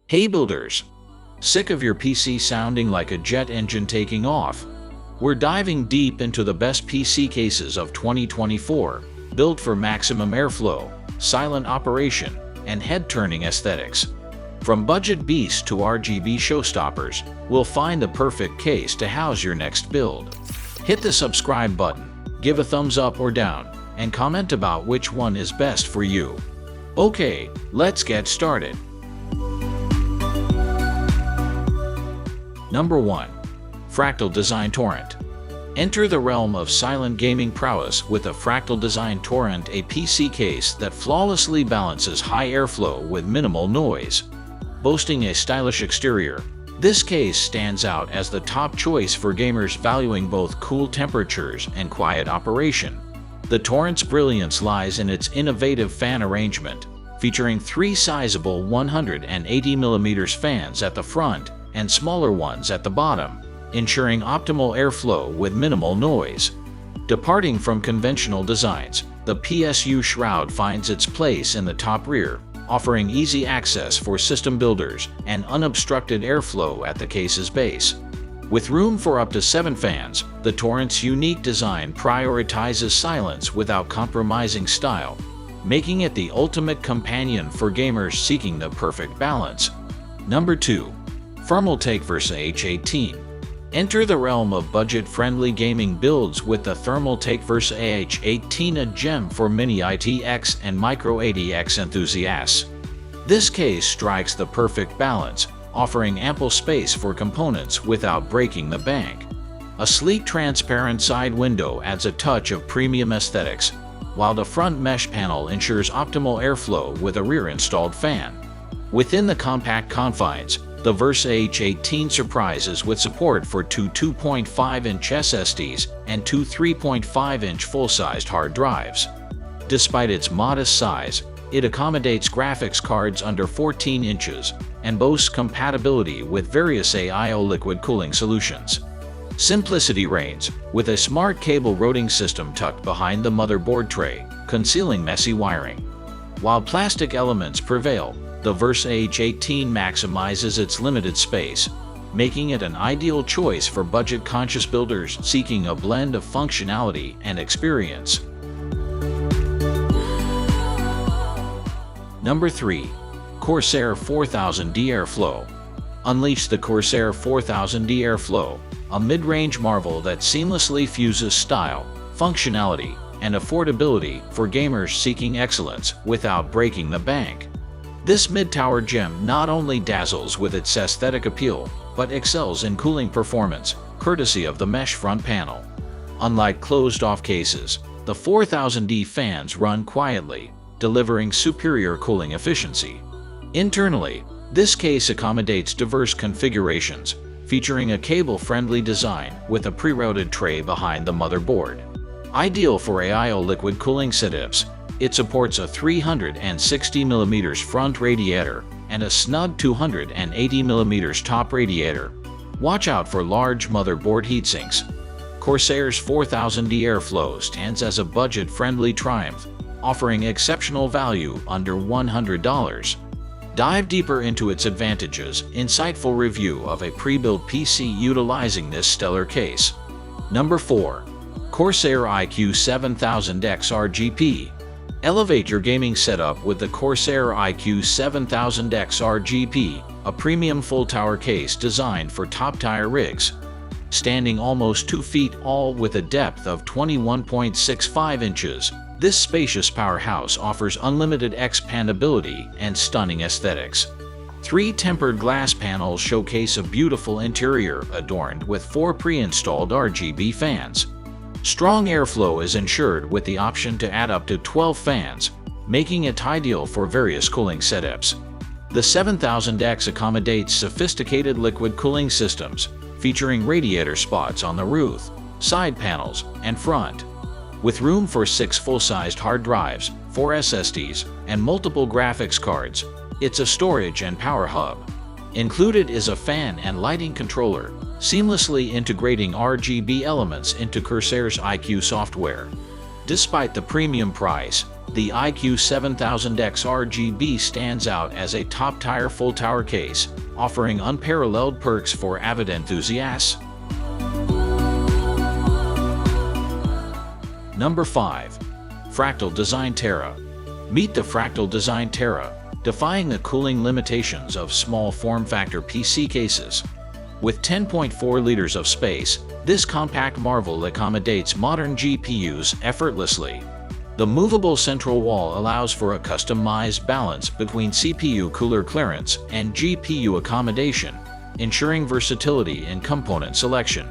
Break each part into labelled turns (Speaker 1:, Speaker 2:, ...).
Speaker 1: Hey builders! Sick of your PC sounding like a jet engine taking off? We're diving deep into the best PC cases of 2024, built for maximum airflow, silent operation, and head-turning aesthetics. From budget beasts to RGB showstoppers, we'll find the perfect case to house your next build. Hit the subscribe button, give a thumbs up or down, and comment about which one is best for you. Okay, let's get started. Number 1. Fractal Design Torrent. Enter the realm of silent gaming prowess with a Fractal Design Torrent, a PC case that flawlessly balances high airflow with minimal noise. Boasting a stylish exterior, this case stands out as the top choice for gamers valuing both cool temperatures and quiet operation. The Torrent's brilliance lies in its innovative fan arrangement, featuring 3 sizable 180mm fans at the front and smaller ones at the bottom, ensuring optimal airflow with minimal noise. Departing from conventional designs, the PSU shroud finds its place in the top rear, offering easy access for system builders and unobstructed airflow at the case's base. With room for up to 7 fans, the Torrent's unique design prioritizes silence without compromising style, making it the ultimate companion for gamers seeking the perfect balance. Number 2. Thermaltake Versa H18. Enter the realm of budget-friendly gaming builds with the Thermaltake Versa H18, a gem for mini ITX and micro ATX enthusiasts. This case strikes the perfect balance, offering ample space for components without breaking the bank. A sleek transparent side window adds a touch of premium aesthetics, while the front mesh panel ensures optimal airflow with a rear-installed fan. Within the compact confines, the Versa H18 surprises with support for 2 2.5-inch SSDs and 2 3.5-inch full-sized hard drives. Despite its modest size, it accommodates graphics cards under 14 inches and boasts compatibility with various AIO liquid cooling solutions. Simplicity reigns, with a smart cable routing system tucked behind the motherboard tray, concealing messy wiring. While plastic elements prevail, the Versa H18 maximizes its limited space, making it an ideal choice for budget-conscious builders seeking a blend of functionality and experience. Number 3. Corsair 4000D Airflow. Unleash the Corsair 4000D Airflow, a mid-range marvel that seamlessly fuses style, functionality, and affordability for gamers seeking excellence without breaking the bank. This mid-tower gem not only dazzles with its aesthetic appeal, but excels in cooling performance, courtesy of the mesh front panel. Unlike closed-off cases, the 4000D fans run quietly, delivering superior cooling efficiency. Internally, this case accommodates diverse configurations, featuring a cable-friendly design with a pre-routed tray behind the motherboard. Ideal for AIO liquid cooling setups, it supports a 360mm front radiator and a snug 280mm top radiator. Watch out for large motherboard heatsinks. Corsair's 4000D Airflow stands as a budget-friendly triumph, offering exceptional value under $100. Dive deeper into its advantages. Insightful review of a pre-built PC utilizing this stellar case. Number 4. Corsair IQ 7000X RGB. Elevate your gaming setup with the Corsair IQ 7000X RGB, a premium full-tower case designed for top-tier rigs. Standing almost 2 feet tall with a depth of 21.65 inches, this spacious powerhouse offers unlimited expandability and stunning aesthetics. 3 tempered glass panels showcase a beautiful interior adorned with 4 pre-installed RGB fans. Strong airflow is ensured with the option to add up to 12 fans, making it ideal for various cooling setups. The 7000X accommodates sophisticated liquid cooling systems, featuring radiator spots on the roof, side panels, and front. With room for 6 full-sized hard drives, 4 SSDs, and multiple graphics cards, it's a storage and power hub. Included is a fan and lighting controller, seamlessly integrating RGB elements into Corsair's iCUE software. Despite the premium price, the iCUE 7000X RGB stands out as a top-tier full-tower case, offering unparalleled perks for avid enthusiasts. Number 5. Fractal Design Terra. Meet the Fractal Design Terra, defying the cooling limitations of small form-factor PC cases. With 10.4 liters of space, this compact marvel accommodates modern GPUs effortlessly. The movable central wall allows for a customized balance between CPU cooler clearance and GPU accommodation, ensuring versatility in component selection.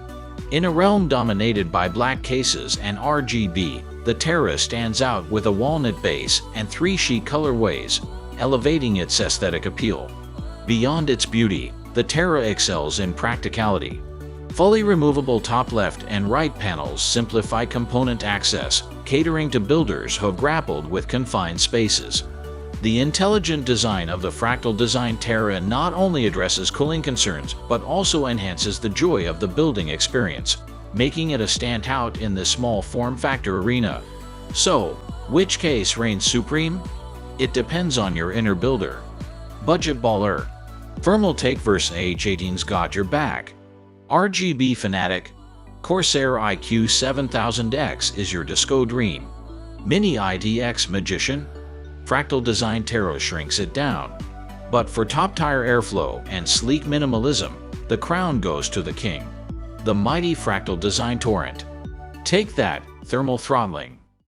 Speaker 1: In a realm dominated by black cases and RGB, the Terra stands out with a walnut base and 3 chic colorways, elevating its aesthetic appeal. Beyond its beauty, the Terra excels in practicality. Fully removable top left and right panels simplify component access, catering to builders who have grappled with confined spaces. The intelligent design of the Fractal Design Terra not only addresses cooling concerns but also enhances the joy of the building experience, making it a standout in the small form factor arena. So, which case reigns supreme? It depends on your inner builder. Budget baller. Thermaltake Versa H18's got your back. RGB fanatic. Corsair IQ 7000X is your disco dream. Mini IDX magician. Fractal Design Terra shrinks it down. But for top-tier airflow and sleek minimalism, the crown goes to the king. The mighty Fractal Design Torrent. Take that, thermal throttling.